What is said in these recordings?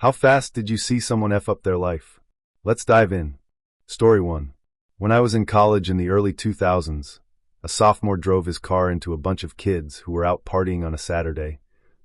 How fast did you see someone F up their life? Let's dive in. Story 1. When I was in college in the early 2000s, a sophomore drove his car into a bunch of kids who were out partying on a Saturday,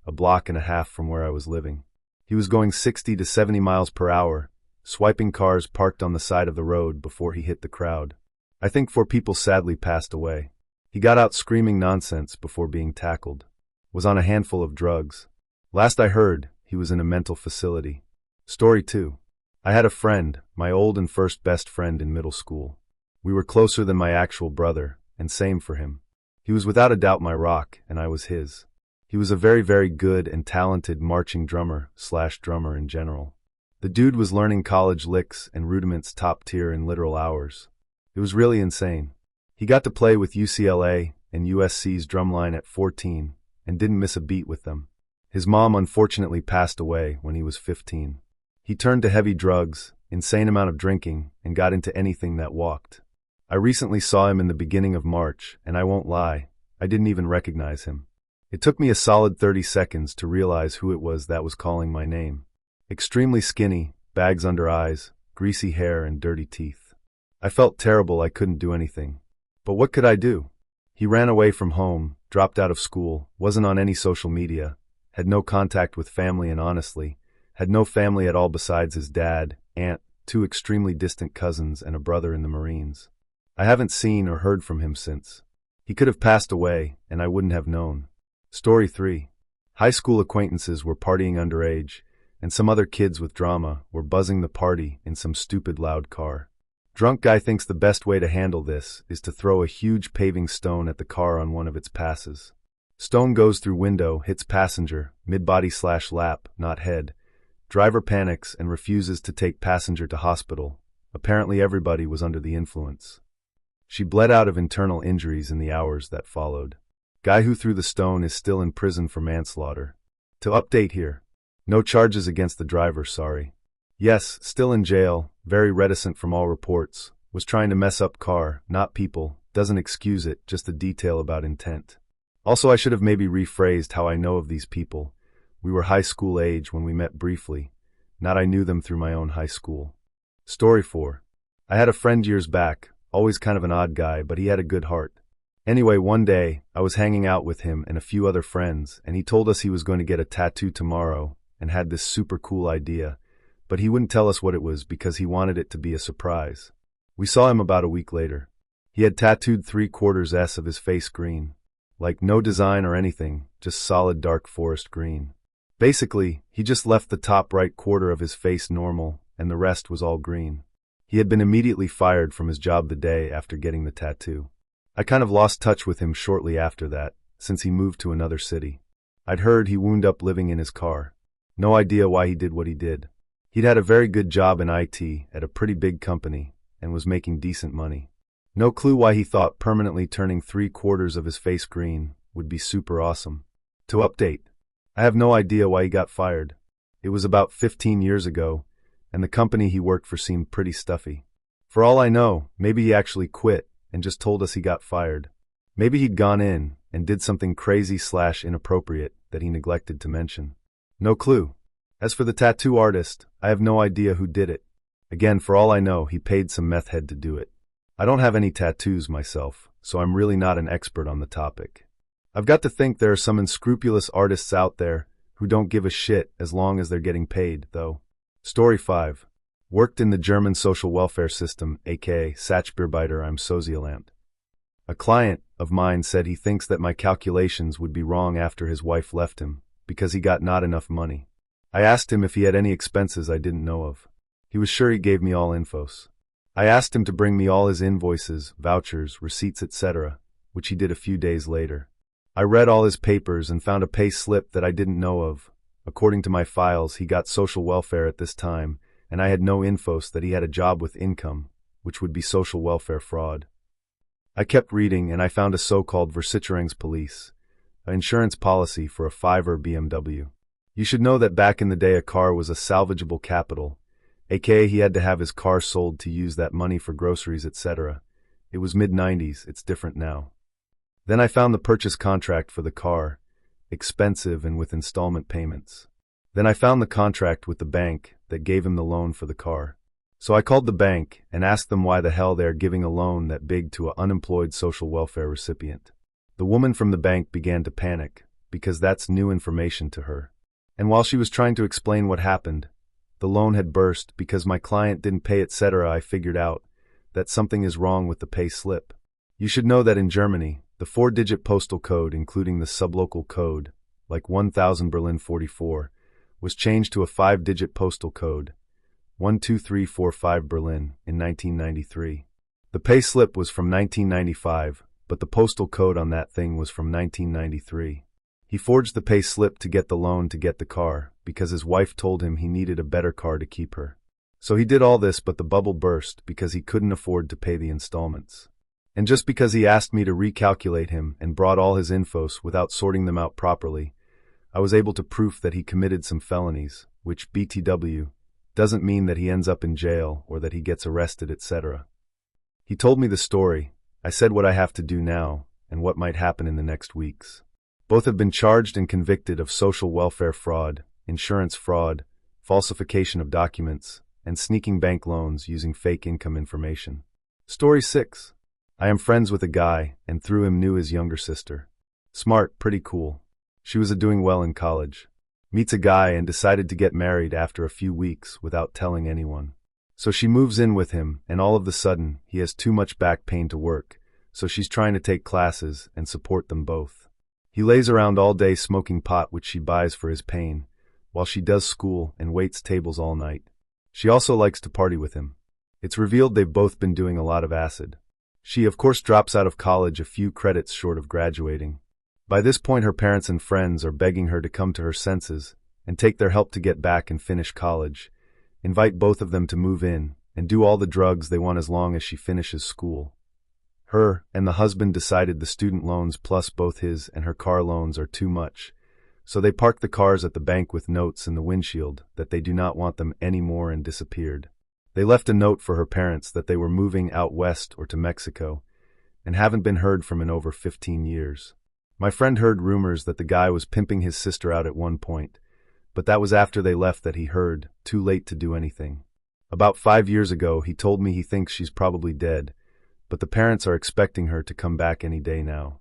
a block and a half from where I was living. He was going 60 to 70 miles per hour, swiping cars parked on the side of the road before he hit the crowd. I think 4 people sadly passed away. He got out screaming nonsense before being tackled. Was on a handful of drugs. Last I heard, he was in a mental facility. Story 2. I had a friend, my old and first best friend in middle school. We were closer than my actual brother, and same for him. He was without a doubt my rock, and I was his. He was a very, very good and talented marching drummer/drummer in general. The dude was learning college licks and rudiments top tier in literal hours. It was really insane. He got to play with UCLA and USC's drumline at 14, and didn't miss a beat with them. His mom unfortunately passed away when he was 15. He turned to heavy drugs, insane amount of drinking, and got into anything that walked. I recently saw him in the beginning of March, and I won't lie, I didn't even recognize him. It took me a solid 30 seconds to realize who it was that was calling my name. Extremely skinny, bags under eyes, greasy hair, and dirty teeth. I felt terrible I couldn't do anything. But what could I do? He ran away from home, dropped out of school, wasn't on any social media, had no contact with family, and honestly, had no family at all besides his dad, aunt, 2 extremely distant cousins, and a brother in the Marines. I haven't seen or heard from him since. He could have passed away, and I wouldn't have known. Story 3. High school acquaintances were partying underage, and some other kids with drama were buzzing the party in some stupid loud car. Drunk guy thinks the best way to handle this is to throw a huge paving stone at the car on one of its passes. Stone goes through window, hits passenger, mid-body/lap, not head. Driver panics and refuses to take passenger to hospital. Apparently everybody was under the influence. She bled out of internal injuries in the hours that followed. Guy who threw the stone is still in prison for manslaughter. To update here. No charges against the driver, sorry. Yes, still in jail, very reticent from all reports. Was trying to mess up car, not people. Doesn't excuse it, just a detail about intent. Also, I should have maybe rephrased how I know of these people. We were high school age when we met briefly. Not I knew them through my own high school. Story 4. I had a friend years back, always kind of an odd guy, but he had a good heart. Anyway, one day, I was hanging out with him and a few other friends, and he told us he was going to get a tattoo tomorrow, and had this super cool idea, but he wouldn't tell us what it was because he wanted it to be a surprise. We saw him about a week later. He had tattooed 3/4 S of his face green. Like no design or anything, just solid dark forest green. Basically, he just left the top right quarter of his face normal, and the rest was all green. He had been immediately fired from his job the day after getting the tattoo. I kind of lost touch with him shortly after that, since he moved to another city. I'd heard he wound up living in his car. No idea why he did what he did. He'd had a very good job in IT at a pretty big company, and was making decent money. No clue why he thought permanently turning 3/4 of his face green would be super awesome. To update. I have no idea why he got fired. It was about 15 years ago, and the company he worked for seemed pretty stuffy. For all I know, maybe he actually quit and just told us he got fired. Maybe he'd gone in and did something crazy/inappropriate that he neglected to mention. No clue. As for the tattoo artist, I have no idea who did it. Again, for all I know, he paid some meth head to do it. I don't have any tattoos myself, so I'm really not an expert on the topic. I've got to think there are some unscrupulous artists out there who don't give a shit as long as they're getting paid, though. Story 5. Worked in the German social welfare system, aka Sachbearbeiter am Sozialamt. A client of mine said he thinks that my calculations would be wrong after his wife left him, because he got not enough money. I asked him if he had any expenses I didn't know of. He was sure he gave me all infos. I asked him to bring me all his invoices, vouchers, receipts, etc., which he did a few days later. I read all his papers and found a pay slip that I didn't know of. According to my files, he got social welfare at this time, and I had no infos that he had a job with income, which would be social welfare fraud. I kept reading and I found a so-called Versicherungspolice, an insurance policy for a 5er BMW. You should know that back in the day a car was a salvageable capital, aka he had to have his car sold to use that money for groceries, etc. It was mid-90s, it's different now. Then I found the purchase contract for the car, expensive and with installment payments. Then I found the contract with the bank that gave him the loan for the car. So I called the bank and asked them why the hell they are giving a loan that big to an unemployed social welfare recipient. The woman from the bank began to panic, because that's new information to her. And while she was trying to explain what happened, the loan had burst because my client didn't pay, etc. I figured out that something is wrong with the pay slip. You should know that in Germany, the 4-digit postal code, including the sublocal code, like 1000 Berlin 44, was changed to a 5-digit postal code, 12345 Berlin, in 1993. The pay slip was from 1995, but the postal code on that thing was from 1993. He forged the pay slip to get the loan to get the car, because his wife told him he needed a better car to keep her. So he did all this, but the bubble burst because he couldn't afford to pay the installments. And just because he asked me to recalculate him and brought all his infos without sorting them out properly, I was able to prove that he committed some felonies, which BTW doesn't mean that he ends up in jail or that he gets arrested, etc. He told me the story. I said what I have to do now and what might happen in the next weeks. Both have been charged and convicted of social welfare fraud, insurance fraud, falsification of documents, and sneaking bank loans using fake income information. Story 6. I am friends with a guy and through him knew his younger sister. Smart, pretty cool. She was doing well in college. Meets a guy and decided to get married after a few weeks without telling anyone. So she moves in with him, and all of the sudden, he has too much back pain to work, so she's trying to take classes and support them both. He lays around all day smoking pot, which she buys for his pain, while she does school and waits tables all night. She also likes to party with him. It's revealed they've both been doing a lot of acid. She, of course, drops out of college a few credits short of graduating. By this point, her parents and friends are begging her to come to her senses and take their help to get back and finish college, invite both of them to move in, and do all the drugs they want as long as she finishes school. Her and the husband decided the student loans plus both his and her car loans are too much, so they parked the cars at the bank with notes in the windshield that they do not want them anymore and disappeared. They left a note for her parents that they were moving out west or to Mexico and haven't been heard from in over 15 years. My friend heard rumors that the guy was pimping his sister out at one point, but that was after they left that he heard, too late to do anything. About 5 years ago, he told me he thinks she's probably dead, but the parents are expecting her to come back any day now.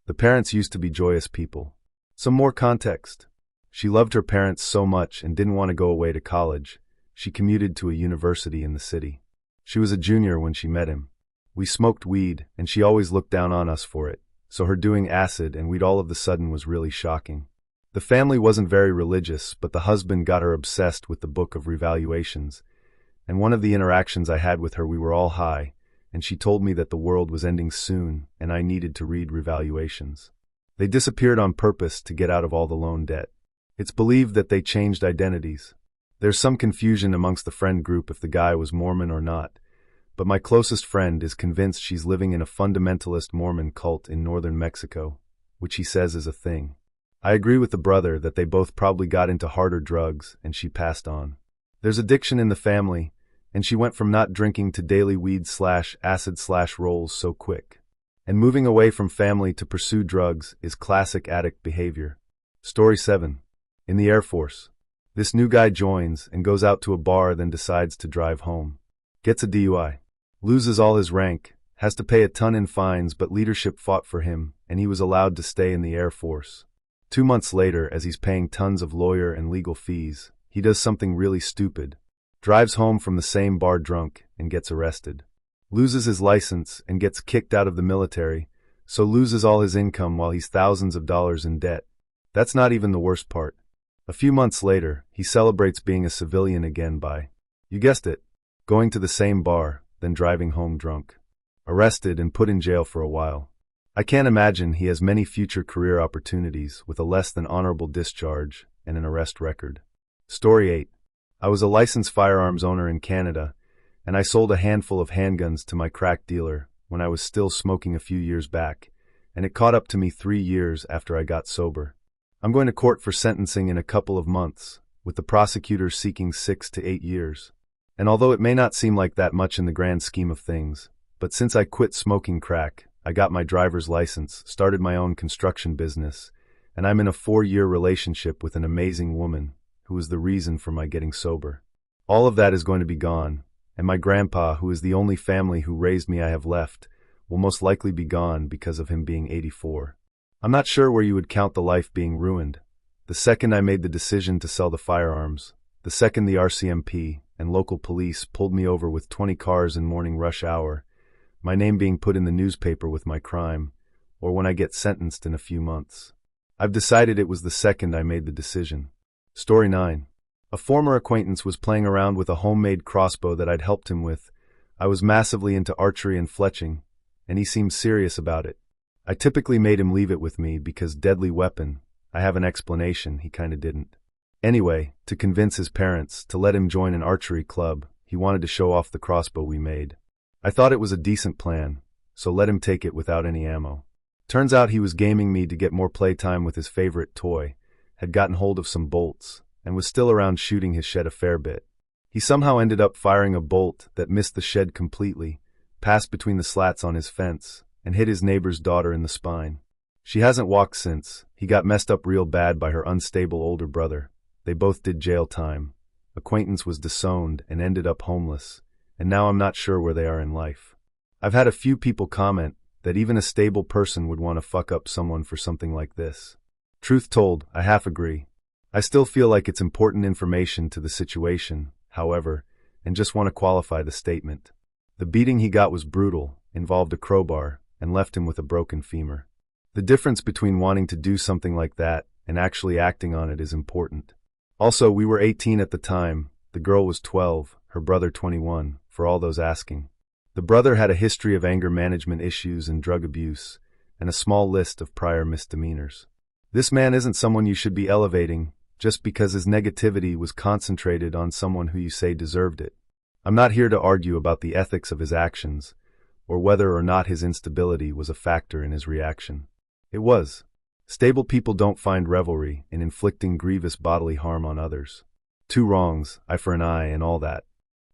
The parents used to be joyous people. Some more context. She loved her parents so much and didn't want to go away to college. She commuted to a university in the city. She was a junior when she met him. We smoked weed, and she always looked down on us for it, so her doing acid and weed all of the sudden was really shocking. The family wasn't very religious, but the husband got her obsessed with the Book of Revaluations, and one of the interactions I had with her, we were all high, and she told me that the world was ending soon and I needed to read Revaluations. They disappeared on purpose to get out of all the loan debt. It's believed that they changed identities. There's some confusion amongst the friend group if the guy was Mormon or not, but my closest friend is convinced she's living in a fundamentalist Mormon cult in northern Mexico, which he says is a thing. I agree with the brother that they both probably got into harder drugs and she passed on. There's addiction in the family, and she went from not drinking to daily weed/acid/rolls so quick. And moving away from family to pursue drugs is classic addict behavior. Story 7. In the Air Force. This new guy joins and goes out to a bar, then decides to drive home. Gets a DUI. Loses all his rank, has to pay a ton in fines, but leadership fought for him, and he was allowed to stay in the Air Force. 2 months later, as he's paying tons of lawyer and legal fees, he does something really stupid. Drives home from the same bar drunk and gets arrested. Loses his license and gets kicked out of the military, so loses all his income while he's thousands of dollars in debt. That's not even the worst part. A few months later, he celebrates being a civilian again by, you guessed it, going to the same bar, then driving home drunk. Arrested and put in jail for a while. I can't imagine he has many future career opportunities with a less than honorable discharge and an arrest record. Story 8. I was a licensed firearms owner in Canada, and I sold a handful of handguns to my crack dealer when I was still smoking a few years back, and it caught up to me 3 years after I got sober. I'm going to court for sentencing in a couple of months, with the prosecutor seeking 6 to 8 years. And although it may not seem like that much in the grand scheme of things, but since I quit smoking crack, I got my driver's license, started my own construction business, and I'm in a 4-year relationship with an amazing woman who was the reason for my getting sober. All of that is going to be gone, and my grandpa, who is the only family who raised me I have left, will most likely be gone because of him being 84. I'm not sure where you would count the life being ruined. The second I made the decision to sell the firearms, the second the RCMP and local police pulled me over with 20 cars in morning rush hour, my name being put in the newspaper with my crime, or when I get sentenced in a few months. I've decided it was the second I made the decision. Story 9. A former acquaintance was playing around with a homemade crossbow that I'd helped him with. I was massively into archery and fletching, and he seemed serious about it. I typically made him leave it with me because deadly weapon. I have an explanation, he kinda didn't. Anyway, to convince his parents to let him join an archery club, he wanted to show off the crossbow we made. I thought it was a decent plan, so let him take it without any ammo. Turns out he was gaming me to get more playtime with his favorite toy, had gotten hold of some bolts, and was still around shooting his shed a fair bit. He somehow ended up firing a bolt that missed the shed completely, passed between the slats on his fence, and hit his neighbor's daughter in the spine. She hasn't walked since. He got messed up real bad by her unstable older brother. They both did jail time. Acquaintance was disowned and ended up homeless, and now I'm not sure where they are in life. I've had a few people comment that even a stable person would want to fuck up someone for something like this. Truth told, I half agree. I still feel like it's important information to the situation, however, and just want to qualify the statement. The beating he got was brutal, involved a crowbar, and left him with a broken femur. The difference between wanting to do something like that and actually acting on it is important. Also, we were 18 at the time, the girl was 12, her brother 21, for all those asking. The brother had a history of anger management issues and drug abuse, and a small list of prior misdemeanors. This man isn't someone you should be elevating just because his negativity was concentrated on someone who you say deserved it. I'm not here to argue about the ethics of his actions, or whether or not his instability was a factor in his reaction. It was. Stable people don't find revelry in inflicting grievous bodily harm on others. Two wrongs, eye for an eye, and all that.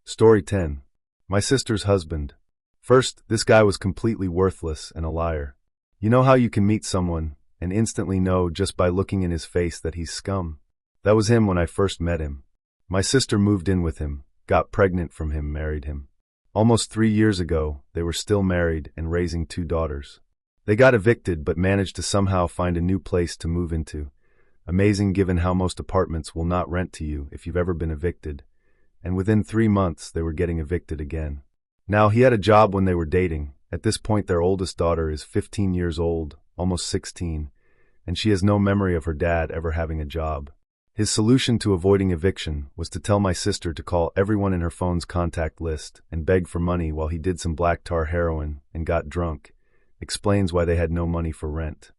Story 10. My sister's husband. First, this guy was completely worthless and a liar. You know how you can meet someone and instantly know just by looking in his face that he's scum? That was him when I first met him. My sister moved in with him, got pregnant from him, married him. Almost 3 years ago, they were still married and raising 2 daughters. They got evicted but managed to somehow find a new place to move into. Amazing given how most apartments will not rent to you if you've ever been evicted. And within 3 months they were getting evicted again. Now he had a job when they were dating. At this point their oldest daughter is 15 years old, almost 16, and she has no memory of her dad ever having a job. His solution to avoiding eviction was to tell my sister to call everyone in her phone's contact list and beg for money while he did some black tar heroin and got drunk. Explains why they had no money for rent.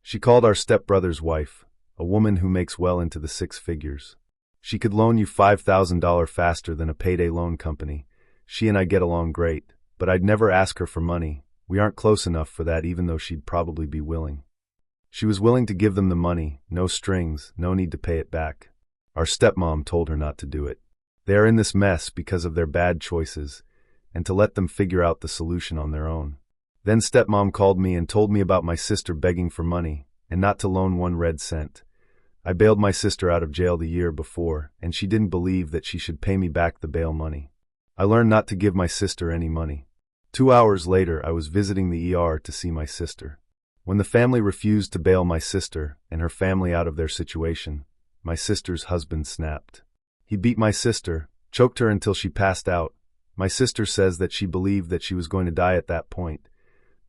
She called our stepbrother's wife, a woman who makes well into the 6 figures. She could loan you $5,000 faster than a payday loan company. She and I get along great, but I'd never ask her for money. We aren't close enough for that, even though she'd probably be willing. She was willing to give them the money, no strings, no need to pay it back. Our stepmom told her not to do it. They are in this mess because of their bad choices, and to let them figure out the solution on their own. Then stepmom called me and told me about my sister begging for money, and not to loan 1 red cent. I bailed my sister out of jail the year before, and she didn't believe that she should pay me back the bail money. I learned not to give my sister any money. 2 hours later, I was visiting the ER to see my sister. When the family refused to bail my sister and her family out of their situation, my sister's husband snapped. He beat my sister, choked her until she passed out. My sister says that she believed that she was going to die at that point,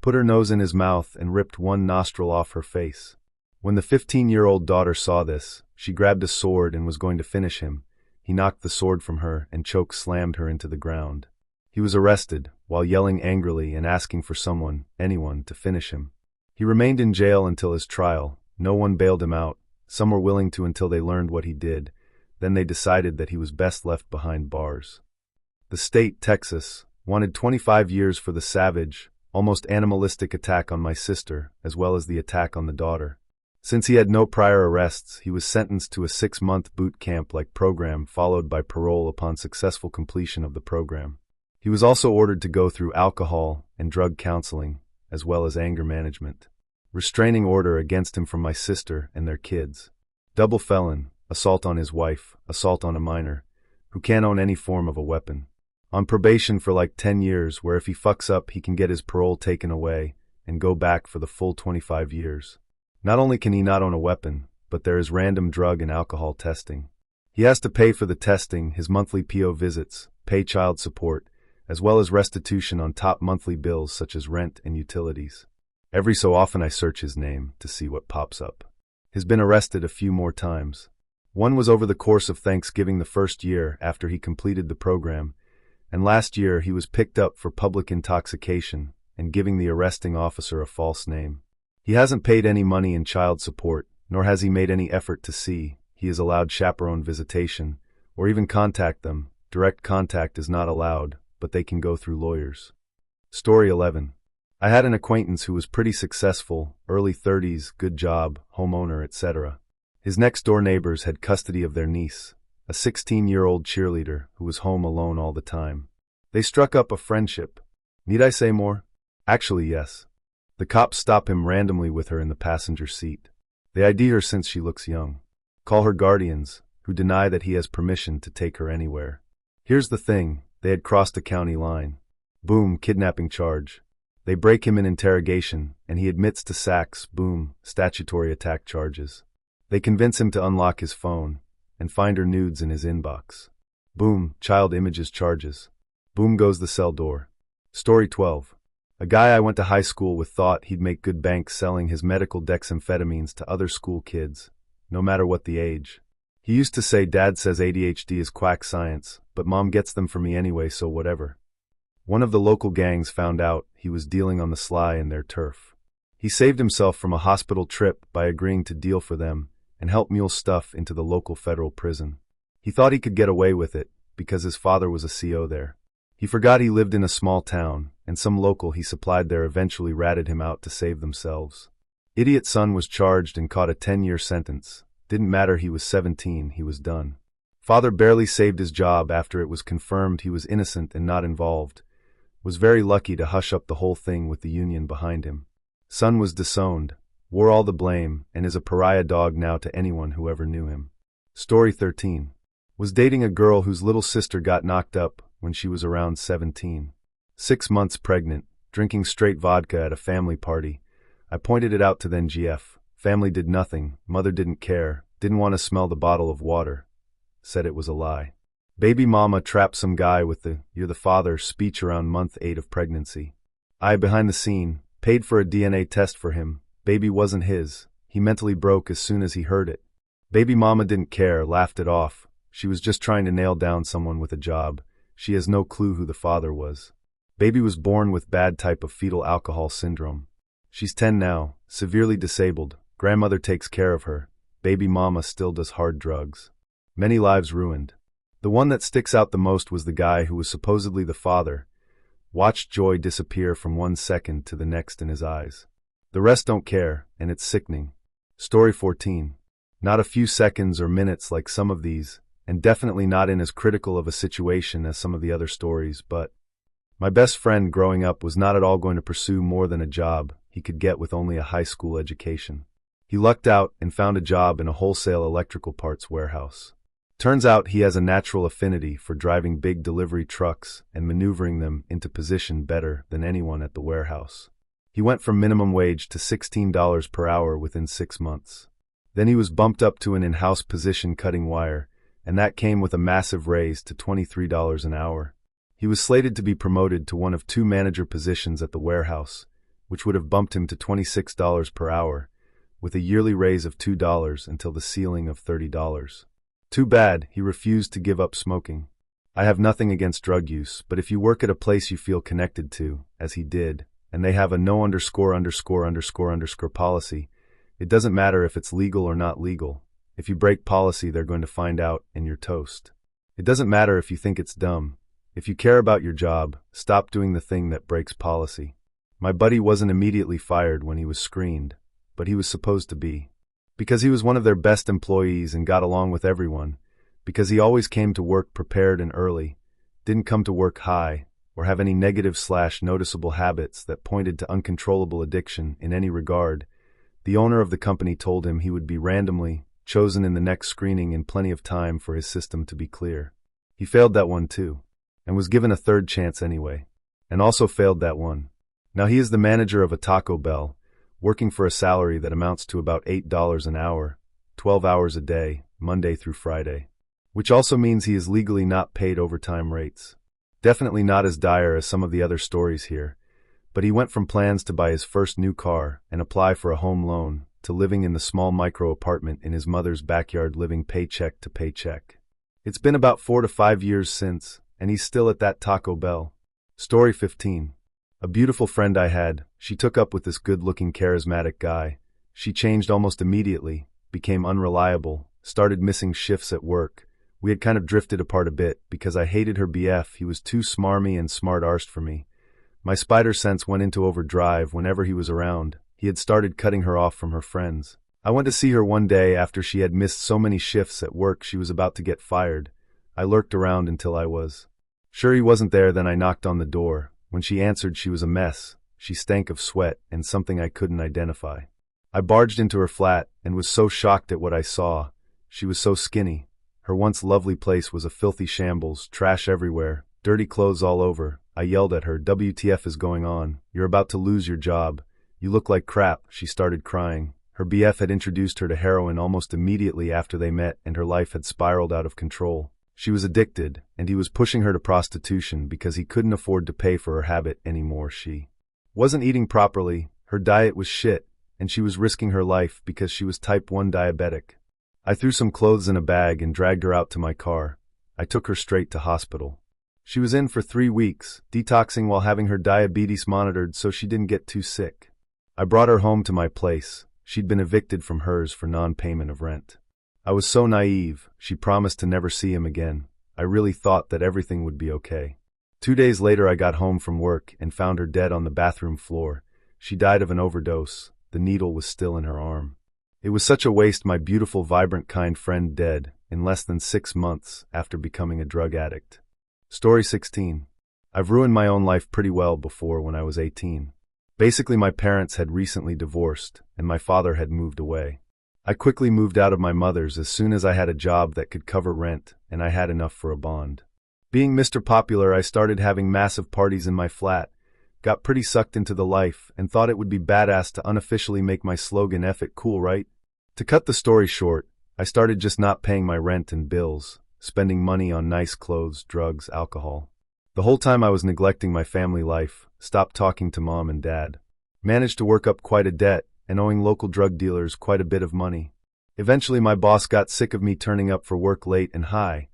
put her nose in his mouth and ripped 1 nostril off her face. When the 15-year-old daughter saw this, she grabbed a sword and was going to finish him. He knocked the sword from her and choke slammed her into the ground. He was arrested, while yelling angrily and asking for someone, anyone, to finish him. He remained in jail until his trial. No one bailed him out. Some were willing to until they learned what he did. Then they decided that he was best left behind bars. The state, Texas, wanted 25 years for the savage, almost animalistic attack on my sister, as well as the attack on the daughter. Since he had no prior arrests, he was sentenced to a 6-month boot camp-like program followed by parole upon successful completion of the program. He was also ordered to go through alcohol and drug counseling, as well as anger management. Restraining order against him from my sister and their kids. Double felon, assault on his wife, assault on a minor, who can't own any form of a weapon. On probation for like 10 years, where if he fucks up he can get his parole taken away and go back for the full 25 years. Not only can he not own a weapon, but there is random drug and alcohol testing. He has to pay for the testing, his monthly PO visits, pay child support, as well as restitution on top monthly bills such as rent and utilities. Every so often I search his name to see what pops up. He's been arrested a few more times. One was over the course of Thanksgiving the first year after he completed the program, and last year he was picked up for public intoxication and giving the arresting officer a false name. He hasn't paid any money in child support, nor has he made any effort to see he is allowed chaperone visitation, or even contact them. Direct contact is not allowed, but they can go through lawyers. Story 11. I had an acquaintance who was pretty successful, early 30s, good job, homeowner, etc. His next-door neighbors had custody of their niece, a 16-year-old cheerleader who was home alone all the time. They struck up a friendship. Need I say more? Actually, yes. The cops stop him randomly with her in the passenger seat. They ID her since she looks young. Call her guardians, who deny that he has permission to take her anywhere. Here's the thing, they had crossed a county line. Boom, kidnapping charge. They break him in interrogation, and he admits to sacks, boom, statutory attack charges. They convince him to unlock his phone, and find her nudes in his inbox. Boom, child images charges. Boom goes the cell door. Story 12. A guy I went to high school with thought he'd make good bank selling his medical dexamphetamines to other school kids, no matter what the age. He used to say, "Dad says ADHD is quack science, but Mom gets them for me anyway, so whatever." One of the local gangs found out he was dealing on the sly in their turf. He saved himself from a hospital trip by agreeing to deal for them and help mule stuff into the local federal prison. He thought he could get away with it because his father was a CO there. He forgot he lived in a small town, and some local he supplied there eventually ratted him out to save themselves. Idiot son was charged and caught a 10-year sentence. Didn't matter he was 17, he was done. Father barely saved his job after it was confirmed he was innocent and not involved. Was very lucky to hush up the whole thing with the union behind him. Son was disowned, wore all the blame, and is a pariah dog now to anyone who ever knew him. Story 13. Was dating a girl whose little sister got knocked up when she was around 17. 6 months pregnant, drinking straight vodka at a family party. I pointed it out to then GF. Family did nothing, mother didn't care, didn't want to smell the bottle of water. Said it was a lie. Baby mama trapped some guy with the "you're the father" speech around month 8 of pregnancy. I, behind the scene, paid for a DNA test for him. Baby wasn't his. He mentally broke as soon as he heard it. Baby mama didn't care, laughed it off. She was just trying to nail down someone with a job. She has no clue who the father was. Baby was born with bad type of fetal alcohol syndrome. She's 10 now, severely disabled. Grandmother takes care of her. Baby mama still does hard drugs. Many lives ruined. The one that sticks out the most was the guy who was supposedly the father. Watched joy disappear from 1 second to the next in his eyes. The rest don't care, and it's sickening. Story 14. Not a few seconds or minutes like some of these, and definitely not in as critical of a situation as some of the other stories, but my best friend growing up was not at all going to pursue more than a job he could get with only a high school education. He lucked out and found a job in a wholesale electrical parts warehouse. Turns out he has a natural affinity for driving big delivery trucks and maneuvering them into position better than anyone at the warehouse. He went from minimum wage to $16 per hour within 6 months. Then he was bumped up to an in-house position cutting wire, and that came with a massive raise to $23 an hour. He was slated to be promoted to one of 2 manager positions at the warehouse, which would have bumped him to $26 per hour, with a yearly raise of $2 until the ceiling of $30. Too bad he refused to give up smoking. I have nothing against drug use, but if you work at a place you feel connected to, as he did, and they have a no _____ policy, it doesn't matter if it's legal or not legal. If you break policy, they're going to find out, and you're toast. It doesn't matter if you think it's dumb. If you care about your job, stop doing the thing that breaks policy. My buddy wasn't immediately fired when he was screened, but he was supposed to be. Because he was one of their best employees and got along with everyone. Because he always came to work prepared and early, didn't come to work high, or have any negative/noticeable habits that pointed to uncontrollable addiction in any regard. The owner of the company told him he would be randomly chosen in the next screening in plenty of time for his system to be clear. He failed that one too, and was given a third chance anyway, and also failed that one. Now he is the manager of a Taco Bell, working for a salary that amounts to about $8 an hour, 12 hours a day, Monday through Friday. Which also means he is legally not paid overtime rates. Definitely not as dire as some of the other stories here, but he went from plans to buy his first new car and apply for a home loan to living in the small micro apartment in his mother's backyard, living paycheck to paycheck. It's been about 4 to 5 years since, and he's still at that Taco Bell. Story 15. A beautiful friend I had, she took up with this good-looking charismatic guy. She changed almost immediately, became unreliable, started missing shifts at work. We had kind of drifted apart a bit because I hated her BF. He was too smarmy and smart-arsed for me. My spider sense went into overdrive whenever he was around. He had started cutting her off from her friends. I went to see her one day after she had missed so many shifts at work she was about to get fired. I lurked around until I was sure he wasn't there, then I knocked on the door. When she answered, she was a mess. She stank of sweat and something I couldn't identify. I barged into her flat and was so shocked at what I saw. She was so skinny. Her once lovely place was a filthy shambles, trash everywhere, dirty clothes all over. I yelled at her, "WTF is going on? You're about to lose your job. You look like crap." She started crying. Her BF had introduced her to heroin almost immediately after they met, and her life had spiraled out of control. She was addicted, and he was pushing her to prostitution because he couldn't afford to pay for her habit anymore. She wasn't eating properly, her diet was shit, and she was risking her life because she was type 1 diabetic. I threw some clothes in a bag and dragged her out to my car. I took her straight to hospital. She was in for 3 weeks, detoxing while having her diabetes monitored so she didn't get too sick. I brought her home to my place. She'd been evicted from hers for non-payment of rent. I was so naive. She promised to never see him again. I really thought that everything would be okay. 2 days later I got home from work and found her dead on the bathroom floor. She died of an overdose. The needle was still in her arm. It was such a waste, my beautiful, vibrant, kind friend dead in less than 6 months after becoming a drug addict. Story 16. I've ruined my own life pretty well before when I was 18. Basically, my parents had recently divorced, and my father had moved away. I quickly moved out of my mother's as soon as I had a job that could cover rent, and I had enough for a bond. Being Mr. Popular, I started having massive parties in my flat, got pretty sucked into the life, and thought it would be badass to unofficially make my slogan "F it cool, right?" To cut the story short, I started just not paying my rent and bills, spending money on nice clothes, drugs, alcohol. The whole time I was neglecting my family life, stopped talking to mom and dad. Managed to work up quite a debt, and owing local drug dealers quite a bit of money. Eventually my boss got sick of me turning up for work late and high.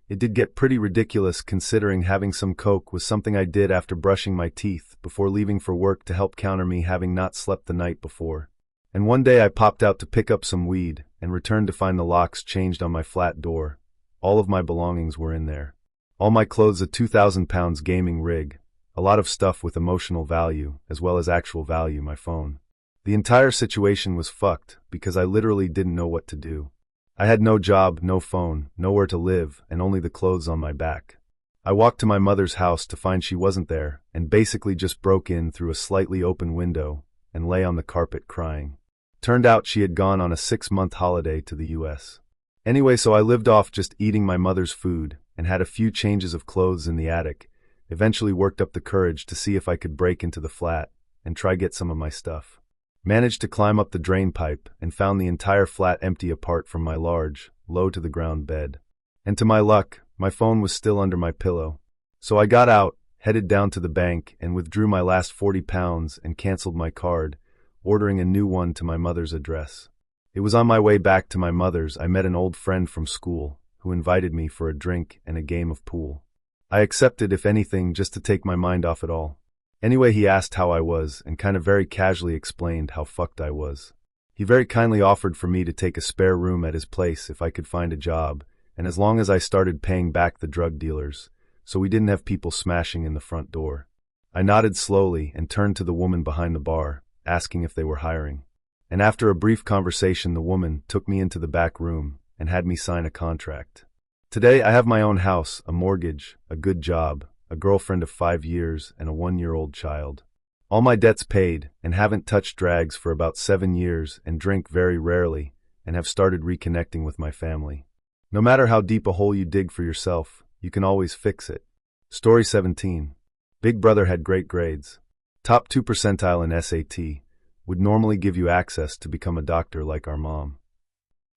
It did get pretty ridiculous considering having some coke was something I did after brushing my teeth before leaving for work to help counter me having not slept the night before. And one day I popped out to pick up some weed and returned to find the locks changed on my flat door. All of my belongings were in there. All my clothes, a 2,000 pounds gaming rig, a lot of stuff with emotional value as well as actual value, my phone. The entire situation was fucked because I literally didn't know what to do. I had no job, no phone, nowhere to live, and only the clothes on my back. I walked to my mother's house to find she wasn't there, and basically just broke in through a slightly open window and lay on the carpet crying. Turned out she had gone on a 6-month holiday to the US. Anyway, so I lived off just eating my mother's food and had a few changes of clothes in the attic. Eventually worked up the courage to see if I could break into the flat and try get some of my stuff. Managed to climb up the drain pipe and found the entire flat empty apart from my large, low-to-the-ground bed. And to my luck, my phone was still under my pillow. So I got out, headed down to the bank, and withdrew my last 40 pounds and canceled my card, ordering a new one to my mother's address. It was on my way back to my mother's I met an old friend from school who invited me for a drink and a game of pool. I accepted, if anything, just to take my mind off it all. Anyway, he asked how I was and kind of very casually explained how fucked I was. He very kindly offered for me to take a spare room at his place if I could find a job, and as long as I started paying back the drug dealers, so we didn't have people smashing in the front door. I nodded slowly and turned to the woman behind the bar, asking if they were hiring. And after a brief conversation, the woman took me into the back room and had me sign a contract. Today I have my own house, a mortgage, a good job, a girlfriend of 5 years, and a 1-year-old child. All my debts paid, and haven't touched drags for about 7 years and drink very rarely, and have started reconnecting with my family. No matter how deep a hole you dig for yourself, you can always fix it. Story 17. Big brother had great grades. Top 2 percentile in SAT, would normally give you access to become a doctor like our mom.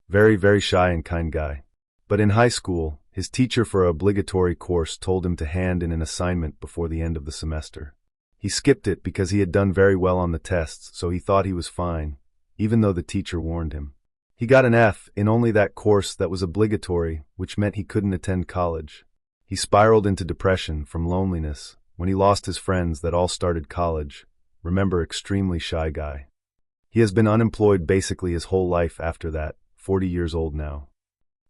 Very, very shy and kind guy. But in high school, his teacher for an obligatory course told him to hand in an assignment before the end of the semester. He skipped it because he had done very well on the tests, so he thought he was fine, even though the teacher warned him. He got an F in only that course that was obligatory, which meant he couldn't attend college. He spiraled into depression from loneliness when he lost his friends that all started college. Remember, extremely shy guy. He has been unemployed basically his whole life after that, 40 years old now.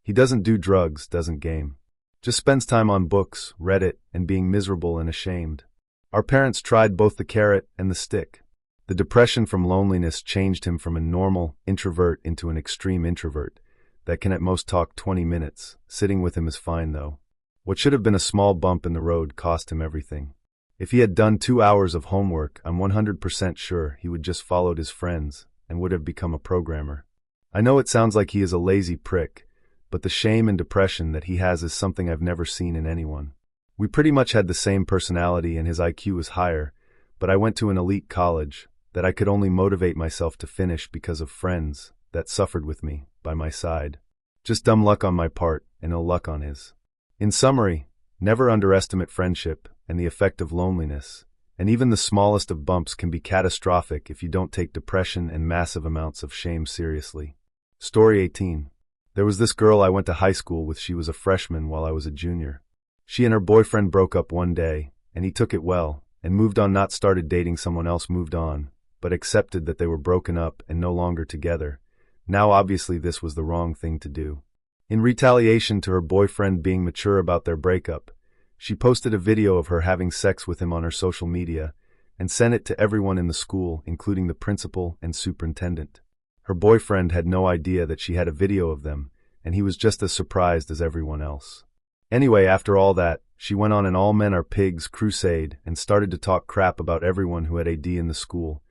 He doesn't do drugs, doesn't game. Just spends time on books, Reddit, and being miserable and ashamed. Our parents tried both the carrot and the stick. The depression from loneliness changed him from a normal introvert into an extreme introvert that can at most talk 20 minutes. Sitting with him is fine though. What should have been a small bump in the road cost him everything. If he had done 2 hours of homework, I'm 100% sure he would just followed his friends and would have become a programmer. I know it sounds like he is a lazy prick, but the shame and depression that he has is something I've never seen in anyone. We pretty much had the same personality and his IQ was higher, but I went to an elite college that I could only motivate myself to finish because of friends that suffered with me, by my side. Just dumb luck on my part and ill luck on his. In summary, never underestimate friendship and the effect of loneliness, and even the smallest of bumps can be catastrophic if you don't take depression and massive amounts of shame seriously. Story 18. There was this girl I went to high school with. She was a freshman while I was a junior. She and her boyfriend broke up one day, and he took it well, and moved on. Not started dating someone else, moved on, but accepted that they were broken up and no longer together. Now obviously this was the wrong thing to do. In retaliation to her boyfriend being mature about their breakup, she posted a video of her having sex with him on her social media, and sent it to everyone in the school, including the principal and superintendent. Her boyfriend had no idea that she had a video of them, and he was just as surprised as everyone else. Anyway, after all that, she went on an all men are pigs crusade and started to talk crap about everyone who had AD in the school.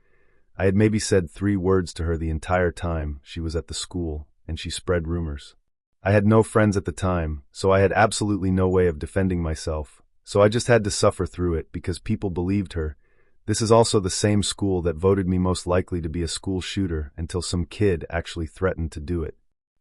I had maybe said 3 words to her the entire time she was at the school, and she spread rumors. I had no friends at the time, so I had absolutely no way of defending myself, so I just had to suffer through it because people believed her. This is also the same school that voted me most likely to be a school shooter until some kid actually threatened to do it.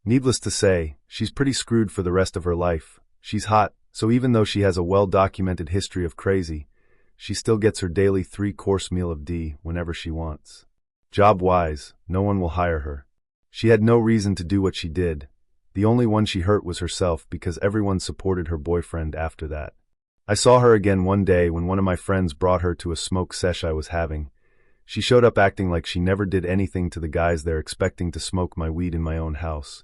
Needless to say, she's pretty screwed for the rest of her life. She's hot, so even though she has a well-documented history of crazy, she still gets her daily 3-course meal of D whenever she wants. Job-wise, no one will hire her. She had no reason to do what she did. The only one she hurt was herself because everyone supported her boyfriend after that. I saw her again one day when one of my friends brought her to a smoke sesh I was having. She showed up acting like she never did anything to the guys there, expecting to smoke my weed in my own house.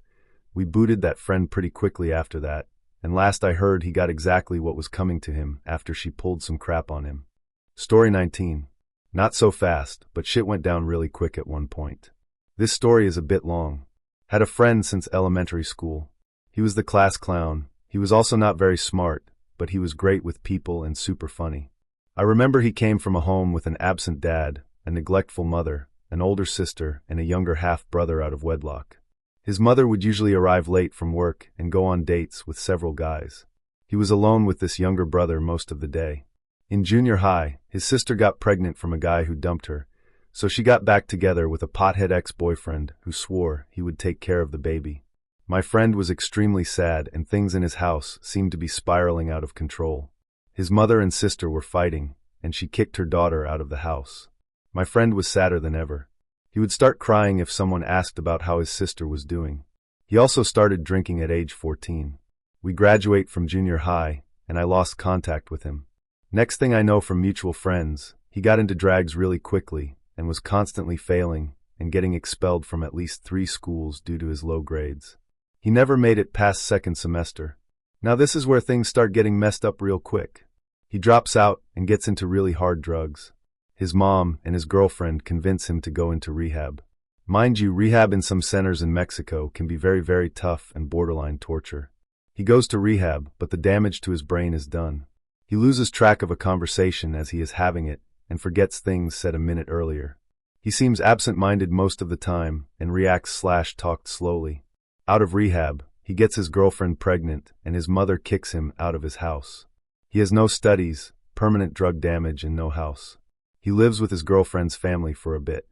We booted that friend pretty quickly after that, and last I heard he got exactly what was coming to him after she pulled some crap on him. Story 19. Not so fast, but shit went down really quick at one point. This story is a bit long. Had a friend since elementary school. He was the class clown. He was also not very smart, but he was great with people and super funny. I remember he came from a home with an absent dad, a neglectful mother, an older sister, and a younger half-brother out of wedlock. His mother would usually arrive late from work and go on dates with several guys. He was alone with this younger brother most of the day. In junior high, his sister got pregnant from a guy who dumped her, so she got back together with a pothead ex-boyfriend who swore he would take care of the baby. My friend was extremely sad and things in his house seemed to be spiraling out of control. His mother and sister were fighting, and she kicked her daughter out of the house. My friend was sadder than ever. He would start crying if someone asked about how his sister was doing. He also started drinking at age 14. We graduate from junior high, and I lost contact with him. Next thing I know from mutual friends, he got into drags really quickly and was constantly failing and getting expelled from at least 3 schools due to his low grades. He never made it past second semester. Now this is where things start getting messed up real quick. He drops out and gets into really hard drugs. His mom and his girlfriend convince him to go into rehab. Mind you, rehab in some centers in Mexico can be very, very tough and borderline torture. He goes to rehab, but the damage to his brain is done. He loses track of a conversation as he is having it and forgets things said a minute earlier. He seems absent-minded most of the time and reacts/talked slowly. Out of rehab, he gets his girlfriend pregnant and his mother kicks him out of his house. He has no studies, permanent drug damage, and no house. He lives with his girlfriend's family for a bit.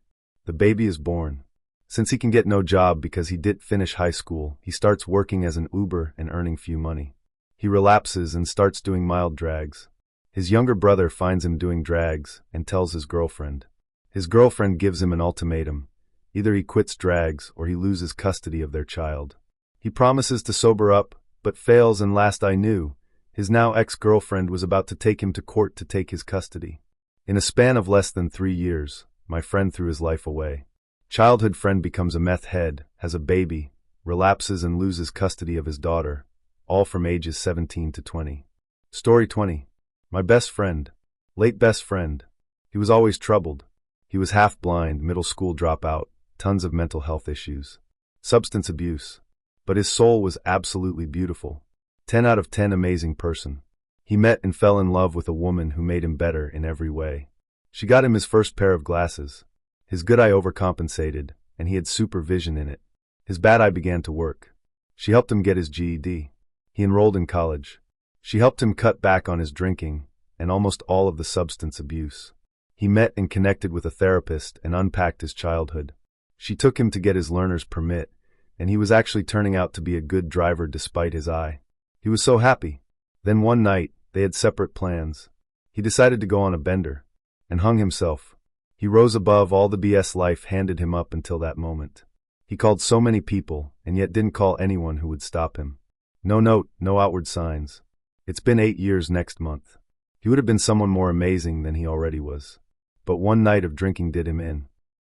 The baby is born. Since he can get no job because he didn't finish high school, he starts working as an Uber and earning few money. He relapses and starts doing mild drags. His younger brother finds him doing drags and tells his girlfriend. His girlfriend gives him an ultimatum. Either he quits drags or he loses custody of their child. He promises to sober up, but fails, and last I knew, his now ex-girlfriend was about to take him to court to take his custody. In a span of less than 3 years, my friend threw his life away. Childhood friend becomes a meth head, has a baby, relapses and loses custody of his daughter, all from ages 17 to 20. Story 20. My best friend. Late best friend. He was always troubled. He was half blind, middle school dropout, tons of mental health issues. Substance abuse. But his soul was absolutely beautiful. 10 out of 10 amazing person. He met and fell in love with a woman who made him better in every way. She got him his first pair of glasses. His good eye overcompensated, and he had supervision in it. His bad eye began to work. She helped him get his GED. He enrolled in college. She helped him cut back on his drinking and almost all of the substance abuse. He met and connected with a therapist and unpacked his childhood. She took him to get his learner's permit, and he was actually turning out to be a good driver despite his eye. He was so happy. Then one night, they had separate plans. He decided to go on a bender and hung himself. He rose above all the BS life handed him up until that moment. He called so many people and yet didn't call anyone who would stop him. No note, no outward signs. It's been 8 years next month. He would have been someone more amazing than he already was. But one night of drinking did him in.